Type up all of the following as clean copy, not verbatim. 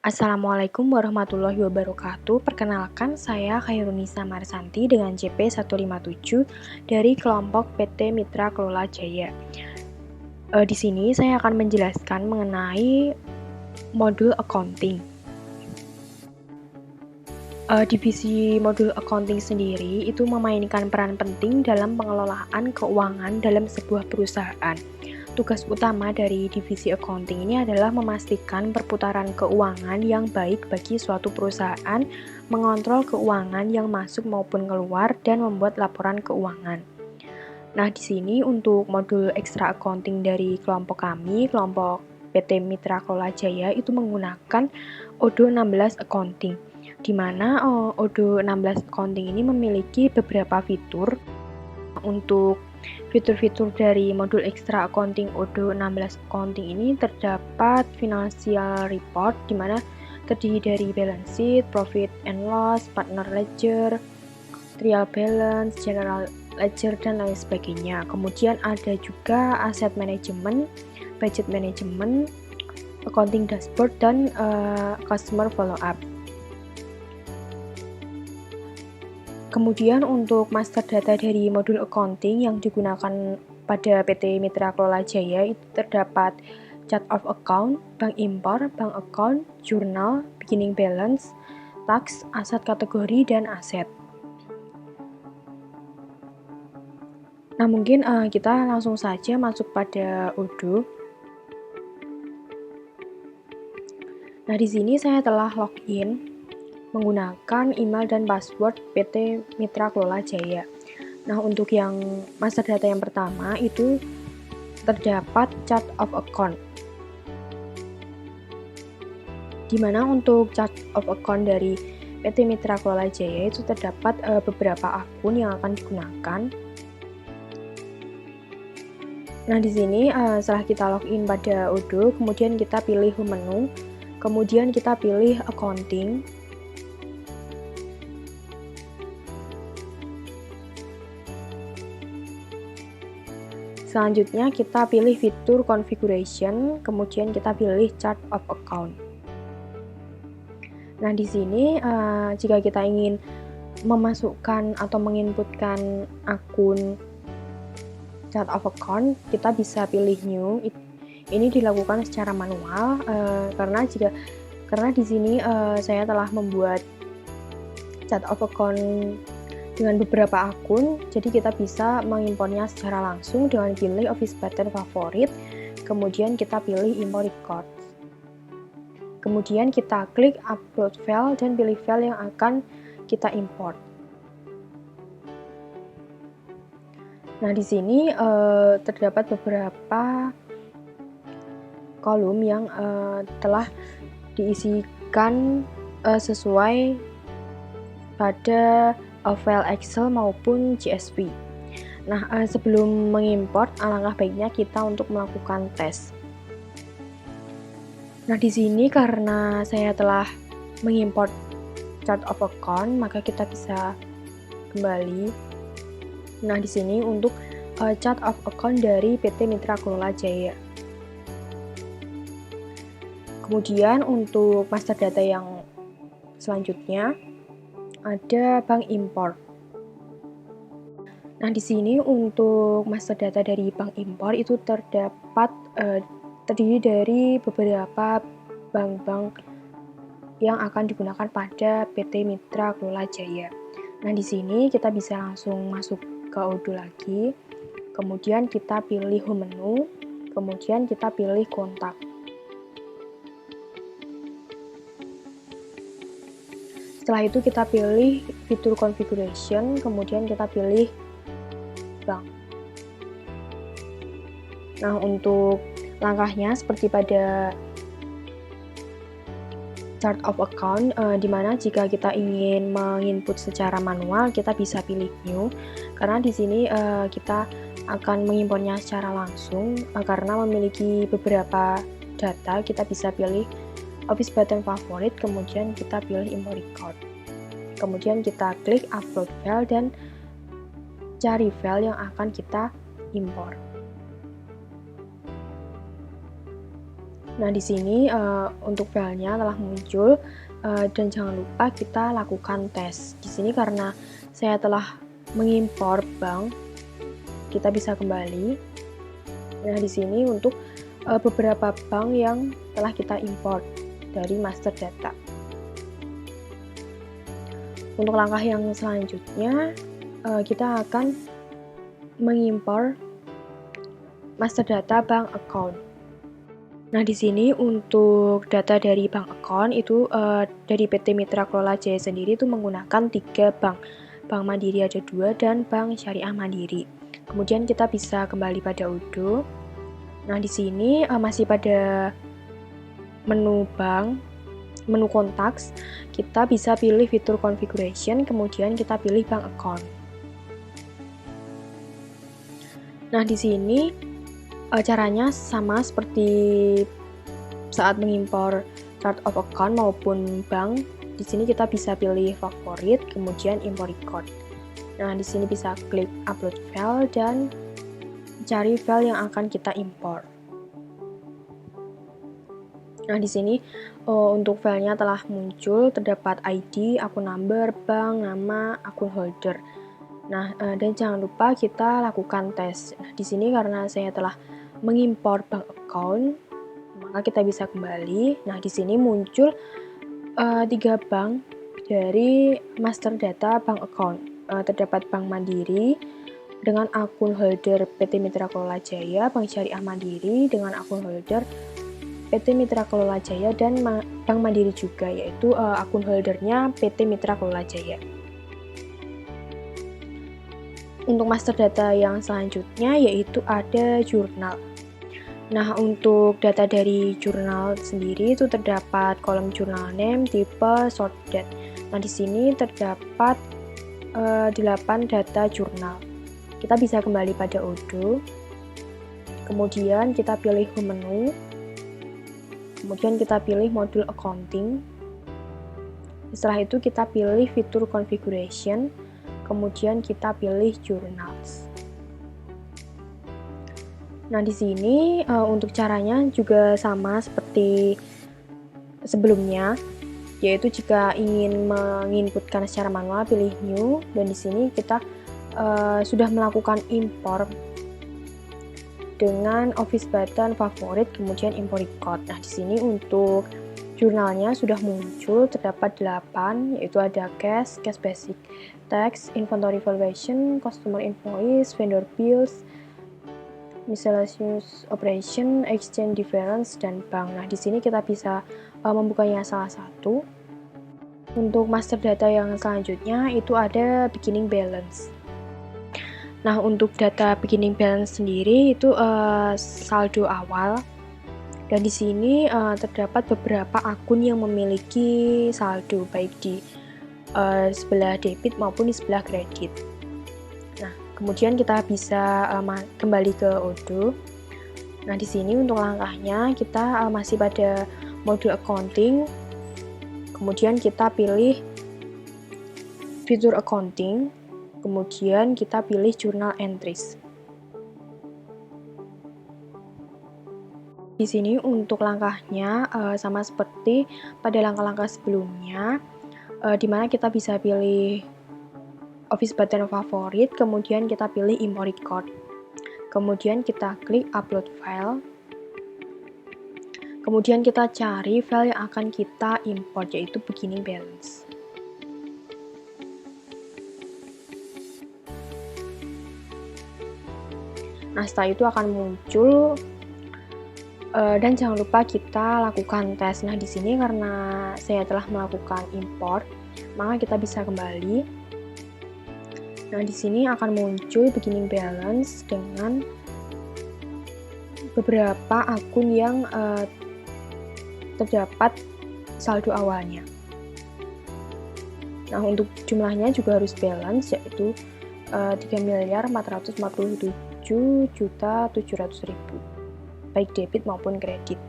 Assalamualaikum warahmatullahi wabarakatuh. Perkenalkan, saya Khairunisa Marsanti dengan CP 157 dari kelompok PT Mitra Kelola Jaya. Di sini saya akan menjelaskan mengenai modul accounting. Divisi modul accounting sendiri itu memainkan peran penting dalam pengelolaan keuangan dalam sebuah perusahaan. Tugas utama dari divisi accounting ini adalah memastikan perputaran keuangan yang baik bagi suatu perusahaan, mengontrol keuangan yang masuk maupun keluar, dan membuat laporan keuangan. Nah, di sini untuk modul extra accounting dari kelompok kami, kelompok PT Mitra Kelola Jaya, itu menggunakan ODO 16 Accounting, di mana ODO 16 Accounting ini memiliki beberapa fitur. Untuk fitur-fitur dari modul extra accounting ODO 16 accounting ini terdapat financial report, di mana terdiri dari balance sheet, profit and loss, partner ledger, trial balance, general ledger, dan lain sebagainya. Kemudian ada juga asset management, budget management, accounting dashboard, dan customer follow up. Kemudian untuk master data dari modul accounting yang digunakan pada PT Mitra Kelola Jaya itu terdapat chart of account, bank impor, bank account, jurnal, beginning balance, tax, aset kategori, dan aset. Nah, mungkin kita langsung saja masuk pada ODO. Nah, di sini saya telah login menggunakan email dan password PT Mitra Kelola Jaya. Nah, untuk yang master data yang pertama itu terdapat chart of account, di mana untuk chart of account dari PT Mitra Kelola Jaya itu terdapat beberapa akun yang akan digunakan. Nah, di sini setelah kita login pada ODO, kemudian kita pilih home menu, kemudian kita pilih accounting. Selanjutnya kita pilih fitur configuration, kemudian kita pilih chart of account. Nah, di sini jika kita ingin memasukkan atau menginputkan akun chart of account, kita bisa pilih new. Ini dilakukan secara manual karena di sini saya telah membuat chart of account dengan beberapa akun, jadi kita bisa mengimpornya secara langsung dengan pilih office pattern favorit, kemudian kita pilih import record. Kemudian kita klik upload file dan pilih file yang akan kita import. Nah, di sini terdapat beberapa kolom yang telah diisikan sesuai pada file Excel maupun CSV. Nah, sebelum mengimport, alangkah baiknya kita untuk melakukan tes. Nah, di sini karena saya telah mengimport chart of account, maka kita bisa kembali. Nah, di sini untuk chart of account dari PT Mitra Kelola Jaya. Kemudian untuk master data yang selanjutnya ada bank import. Nah, di sini untuk master data dari bank import itu terdapat terdiri dari beberapa bank-bank yang akan digunakan pada PT Mitra Kelola Jaya. Nah, di sini kita bisa langsung masuk ke ODO lagi. Kemudian kita pilih home menu, kemudian kita pilih kontak. Setelah itu kita pilih fitur configuration, kemudian kita pilih bank. Nah, untuk langkahnya seperti pada chart of account, di mana jika kita ingin menginput secara manual, kita bisa pilih new, karena di sini kita akan mengimportnya secara langsung, karena memiliki beberapa data, kita bisa pilih office pattern favorit, kemudian kita pilih import record. Kemudian kita klik upload file dan cari file yang akan kita import. Nah, di sini untuk filenya telah muncul dan jangan lupa kita lakukan tes. Di sini karena saya telah mengimpor bank, kita bisa kembali. Nah, di sini untuk beberapa bank yang telah kita import dari master data. Untuk langkah yang selanjutnya, kita akan mengimpor master data bank account. Nah, di sini untuk data dari bank account itu dari PT Mitra Kelola Jaya sendiri itu menggunakan 3 bank. Bank Mandiri ada 2 dan Bank Syariah Mandiri. Kemudian kita bisa kembali pada Odoo. Nah, di sini masih pada menu bank, menu contacts, kita bisa pilih fitur configuration, kemudian kita pilih bank account. Nah, di sini caranya sama seperti saat mengimpor chart of account maupun bank. Di sini kita bisa pilih favorit, kemudian import record. Nah, di sini bisa klik upload file dan cari file yang akan kita import. Nah, di sini untuk filenya telah muncul, terdapat ID, akun number, bank, nama, akun holder. Nah, dan jangan lupa kita lakukan tes. Nah, di sini karena saya telah mengimpor bank account, maka kita bisa kembali. Nah, di sini muncul 3 bank dari master data bank account. Terdapat Bank Mandiri dengan akun holder PT Mitra Kelola Jaya, Bank Syariah Mandiri dengan akun holder PT Mitra Kelola Jaya, dan Bank Mandiri juga, yaitu akun holdernya PT Mitra Kelola Jaya. Untuk master data yang selanjutnya yaitu ada jurnal. Nah, untuk data dari jurnal sendiri itu terdapat kolom jurnal name, tipe, sort date. Nah, di sini terdapat 8 data jurnal. Kita bisa kembali pada Odoo. Kemudian kita pilih home menu. Kemudian kita pilih modul accounting. Setelah itu kita pilih fitur configuration. Kemudian kita pilih journals. Nah, di sini untuk caranya juga sama seperti sebelumnya, yaitu jika ingin menginputkan secara manual pilih new, dan di sini kita sudah melakukan import dengan office button favorit, kemudian import record. Nah, di sini untuk jurnalnya sudah muncul, terdapat 8, yaitu ada cash basic, tax, inventory valuation, customer invoice, vendor bills, miscellaneous operation, exchange difference, dan bank. Nah, di sini kita bisa membukanya salah satu. Untuk master data yang selanjutnya itu ada beginning balance. Nah, untuk data beginning balance sendiri itu saldo awal. Dan di sini terdapat beberapa akun yang memiliki saldo baik di sebelah debit maupun di sebelah kredit. Nah, kemudian kita bisa kembali ke Odoo. Nah, di sini untuk langkahnya kita masih pada modul accounting. Kemudian kita pilih fitur accounting. Kemudian kita pilih journal entries. Di sini untuk langkahnya sama seperti pada langkah-langkah sebelumnya, di mana kita bisa pilih office button favorit, kemudian kita pilih import record. Kemudian kita klik upload file. Kemudian kita cari file yang akan kita import, yaitu beginning balance. Nah, setelah itu akan muncul dan jangan lupa kita lakukan tes. Nah, di sini karena saya telah melakukan import, maka kita bisa kembali. Nah, di sini akan muncul beginning balance dengan beberapa akun yang terdapat saldo awalnya. Nah, untuk jumlahnya juga harus balance, yaitu 3.447.700.000, baik debit maupun kredit.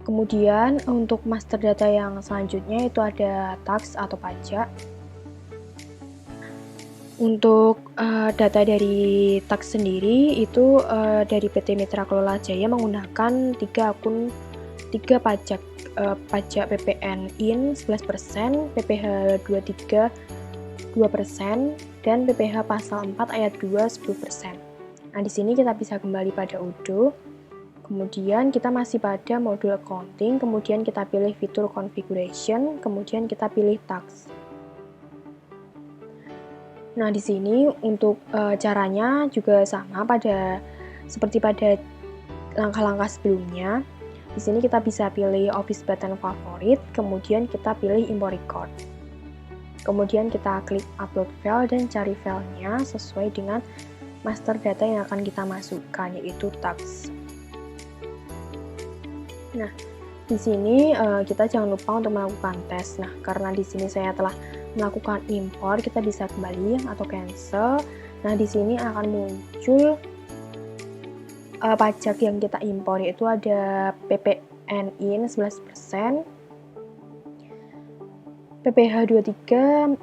Kemudian untuk master data yang selanjutnya itu ada tax atau pajak. Untuk data dari tax sendiri itu dari PT Mitra Kelola Jaya menggunakan 3 pajak, pajak PPN IN 11%, PPh 23 2%, dan PPh pasal 4 ayat 2 10%. Nah, di sini kita bisa kembali pada UDO. Kemudian kita masih pada modul accounting, kemudian kita pilih fitur configuration, kemudian kita pilih tax. Nah, di sini untuk caranya juga sama seperti pada langkah-langkah sebelumnya. Di sini kita bisa pilih office button favorit, kemudian kita pilih import record. Kemudian kita klik upload file dan cari filenya sesuai dengan master data yang akan kita masukkan, yaitu tax. Nah, di sini kita jangan lupa untuk melakukan tes. Nah, karena di sini saya telah melakukan import, kita bisa kembali atau cancel. Nah, di sini akan muncul pajak yang kita impor, yaitu ada PPN IN 11%, PPh 23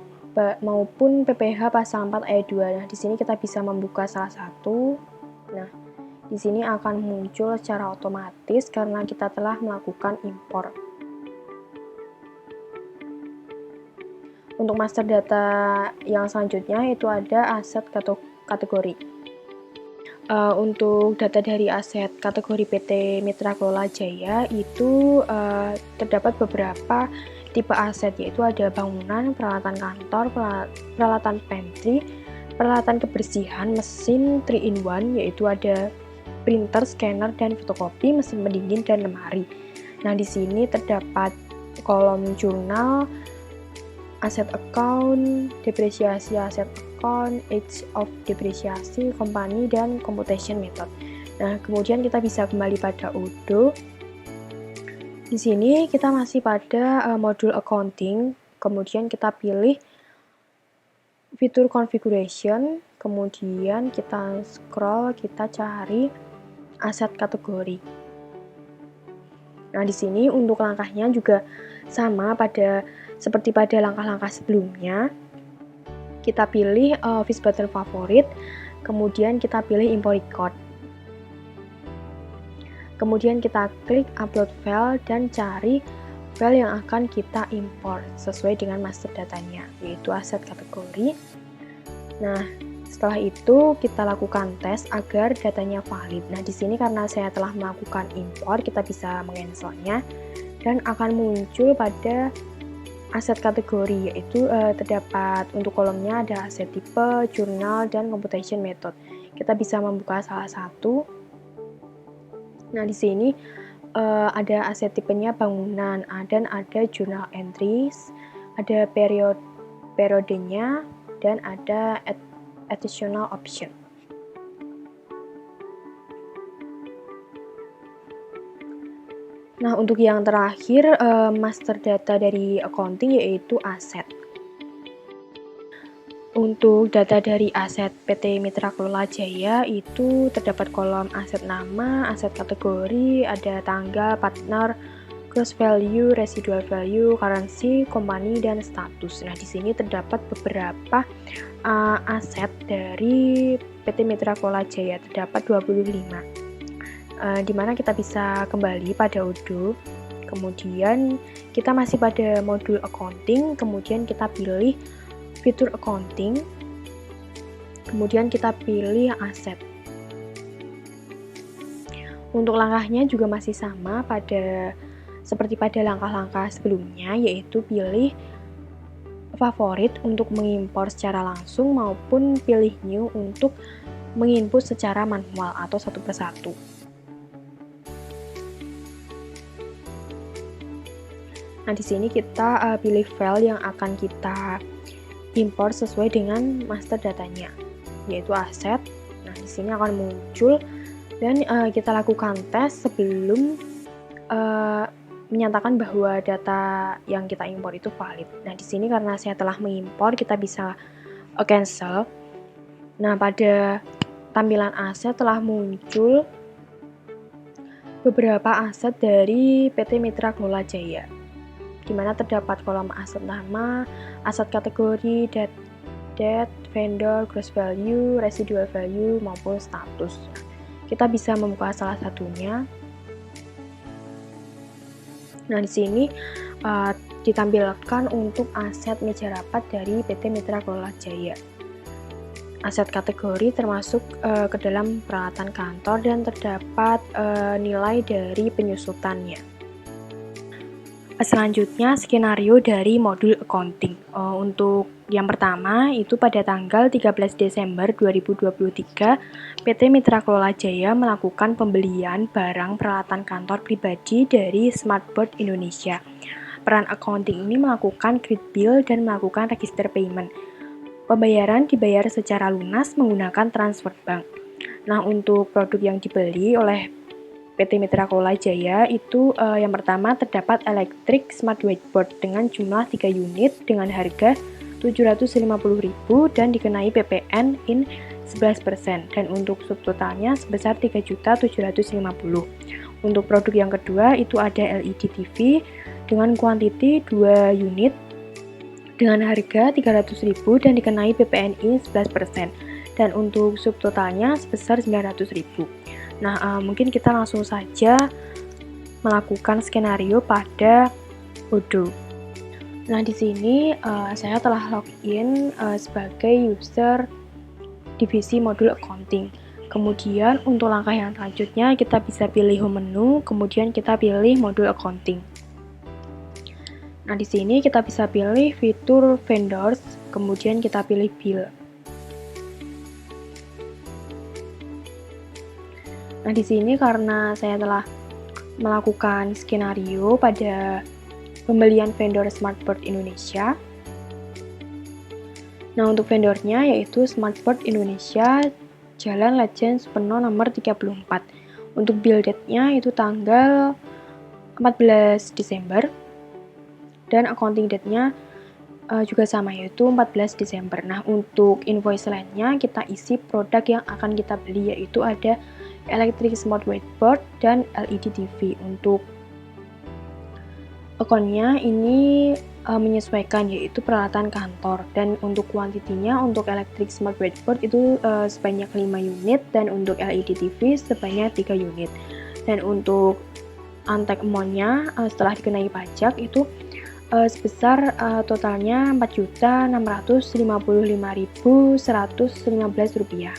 maupun PPh pasal 4 ayat 2. Nah, di sini kita bisa membuka salah satu. Nah, di sini akan muncul secara otomatis karena kita telah melakukan impor. Untuk master data yang selanjutnya itu ada aset kategori. Untuk data dari aset kategori PT Mitra Kelola Jaya itu terdapat beberapa tipe aset, yaitu ada bangunan, peralatan kantor, peralatan pantry, peralatan kebersihan, mesin 3-in-1, yaitu ada printer, scanner, dan fotokopi, mesin pendingin, dan lemari. Nah, di sini terdapat kolom jurnal, aset account, depresiasi aset account, age of depresiasi, company, dan computation method. Nah, kemudian kita bisa kembali pada UDO. Di sini kita masih pada modul accounting, kemudian kita pilih fitur configuration, kemudian kita scroll, kita cari aset kategori. Nah, di sini untuk langkahnya juga sama seperti pada langkah-langkah sebelumnya. Kita pilih office button favorit, kemudian kita pilih import record. Kemudian kita klik upload file dan cari file yang akan kita import sesuai dengan master datanya, yaitu aset kategori. Nah, setelah itu kita lakukan tes agar datanya valid. Nah, di sini karena saya telah melakukan import, kita bisa mencancelnya dan akan muncul pada aset kategori, yaitu terdapat untuk kolomnya ada aset tipe, jurnal, dan computation method. Kita bisa membuka salah satu. Nah, di sini ada aset tipenya bangunan, dan ada journal entries, ada periodenya, dan ada additional option. Nah, untuk yang terakhir, master data dari accounting yaitu aset. Untuk data dari aset PT Mitra Kelola Jaya itu terdapat kolom aset nama, aset kategori, ada tanggal, partner, gross value, residual value, currency, company, dan status. Nah, di sini terdapat beberapa aset dari PT Mitra Kelola Jaya, terdapat 25. Di mana kita bisa kembali pada UDO, kemudian kita masih pada modul accounting, kemudian kita pilih fitur accounting, kemudian kita pilih aset. Untuk langkahnya juga masih sama seperti pada langkah-langkah sebelumnya, yaitu pilih favorit untuk mengimpor secara langsung maupun pilih new untuk menginput secara manual atau satu persatu. Nah, di sini kita pilih file yang akan kita import sesuai dengan master datanya, yaitu aset. Nah, di sini akan muncul dan kita lakukan tes sebelum menyatakan bahwa data yang kita import itu valid. Nah, di sini karena saya telah mengimpor, kita bisa cancel. Nah, pada tampilan aset telah muncul beberapa aset dari PT Mitra Kelola Jaya, di mana terdapat kolom aset nama, aset kategori, debt, vendor, gross value, residual value, maupun status. Kita bisa membuka salah satunya. Nah, di sini ditampilkan untuk aset meja rapat dari PT Mitra Kelola Jaya. Aset kategori termasuk ke dalam peralatan kantor dan terdapat nilai dari penyusutannya. Selanjutnya, skenario dari modul accounting. Untuk yang pertama, itu pada tanggal 13 Desember 2023, PT Mitra Kelola Jaya melakukan pembelian barang peralatan kantor pribadi dari Smartboard Indonesia. Peran accounting ini melakukan credit bill dan melakukan register payment. Pembayaran dibayar secara lunas menggunakan transfer bank. Nah, untuk produk yang dibeli oleh PT Mitra Kelola Jaya itu yang pertama terdapat electric smart whiteboard dengan jumlah 3 unit dengan harga 750.000 dan dikenai PPN in 11% dan untuk subtotalnya sebesar 3.750.000. Untuk produk yang kedua itu ada LED TV dengan kuantiti 2 unit dengan harga 300.000 dan dikenai PPN in 11% dan untuk subtotalnya sebesar 900.000. Nah, mungkin kita langsung saja melakukan skenario pada Odoo. Nah, di sini saya telah login sebagai user divisi modul accounting. Kemudian untuk langkah yang selanjutnya kita bisa pilih home menu, kemudian kita pilih modul accounting. Nah, di sini kita bisa pilih fitur vendors, kemudian kita pilih bill. Nah, di sini karena saya telah melakukan skenario pada pembelian vendor Smartboard Indonesia. Nah, untuk vendornya yaitu Smartboard Indonesia, Jalan Lejen Superno nomor 34. Untuk bill date-nya itu tanggal 14 Desember. Dan accounting date-nya juga sama, yaitu 14 Desember. Nah, untuk invoice line-nya kita isi produk yang akan kita beli, yaitu ada electric smart whiteboard dan LED TV. Untuk account-nya ini menyesuaikan, yaitu peralatan kantor, dan untuk kuantitinya untuk electric smart whiteboard itu sebanyak 5 unit dan untuk LED TV sebanyak 3 unit. Dan untuk untagged amount-nya setelah dikenai pajak itu sebesar totalnya Rp4.655.115.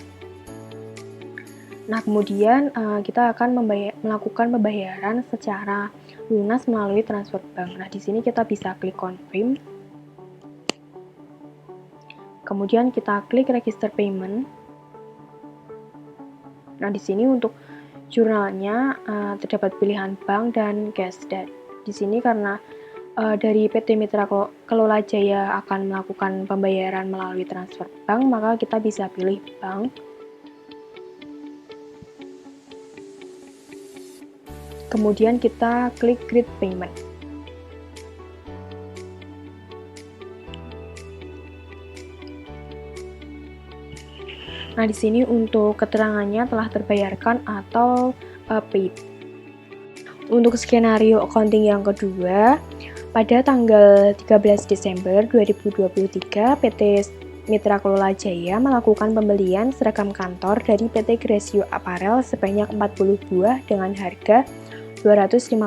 Nah, kemudian kita akan melakukan pembayaran secara lunas melalui transfer bank. Nah, di sini kita bisa klik confirm. Kemudian kita klik register payment. Nah, di sini untuk jurnalnya terdapat pilihan bank dan cash. Dan di sini karena dari PT Mitra Kelola Jaya akan melakukan pembayaran melalui transfer bank, maka kita bisa pilih bank. Kemudian kita klik Create Payment. Nah, di sini untuk keterangannya telah terbayarkan atau paid. Untuk skenario accounting yang kedua, pada tanggal 13 Desember 2023, PT Mitra Kelola Jaya melakukan pembelian seragam kantor dari PT Gracio Apparel sebanyak 40 buah dengan harga 250.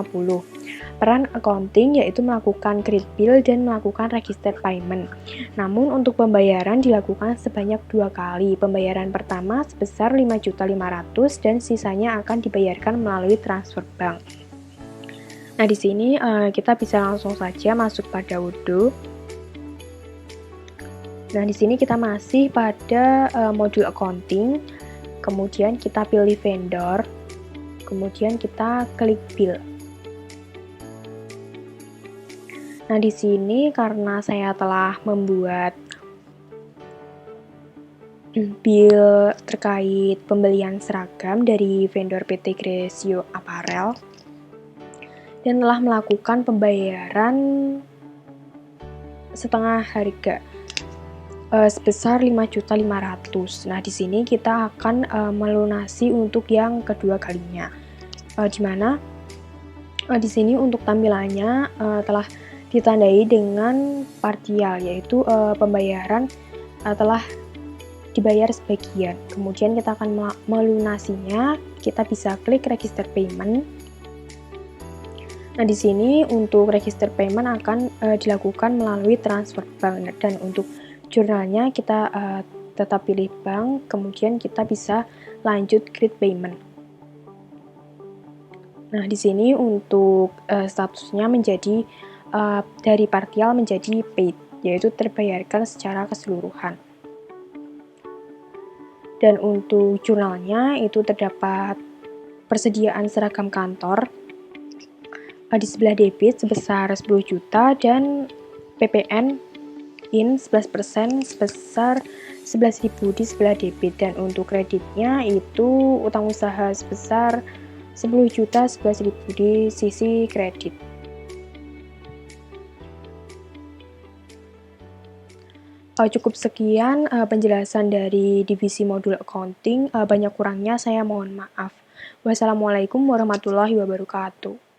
Peran accounting yaitu melakukan credit bill dan melakukan register payment. Namun untuk pembayaran dilakukan sebanyak 2 kali. Pembayaran pertama sebesar 5.500.000 dan sisanya akan dibayarkan melalui transfer bank. Nah, di sini kita bisa langsung saja masuk pada Odoo. Nah, di sini kita masih pada modul accounting. Kemudian kita pilih vendor. Kemudian kita klik bill. Nah, di sini karena saya telah membuat bill terkait pembelian seragam dari vendor PT Gracio Apparel dan telah melakukan pembayaran setengah harga sebesar 5.500.000. Nah, di sini kita akan melunasi untuk yang kedua kalinya. Di mana di sini untuk tampilannya telah ditandai dengan partial, yaitu pembayaran telah dibayar sebagian. Kemudian kita akan melunasinya, kita bisa klik register payment. Nah, di sini untuk register payment akan dilakukan melalui transfer bank, dan untuk jurnalnya kita tetap pilih bank, kemudian kita bisa lanjut create payment. Nah, di sini untuk statusnya menjadi dari partial menjadi paid, yaitu terbayarkan secara keseluruhan. Dan untuk jurnalnya itu terdapat persediaan seragam kantor di sebelah debit sebesar 10 juta dan PPN in 11% sebesar 11.000 di sebelah debit, dan untuk kreditnya itu utang usaha sebesar 10 juta 11.000 di sisi kredit. Cukup sekian penjelasan dari divisi modul accounting. Banyak kurangnya saya mohon maaf. Wassalamualaikum warahmatullahi wabarakatuh.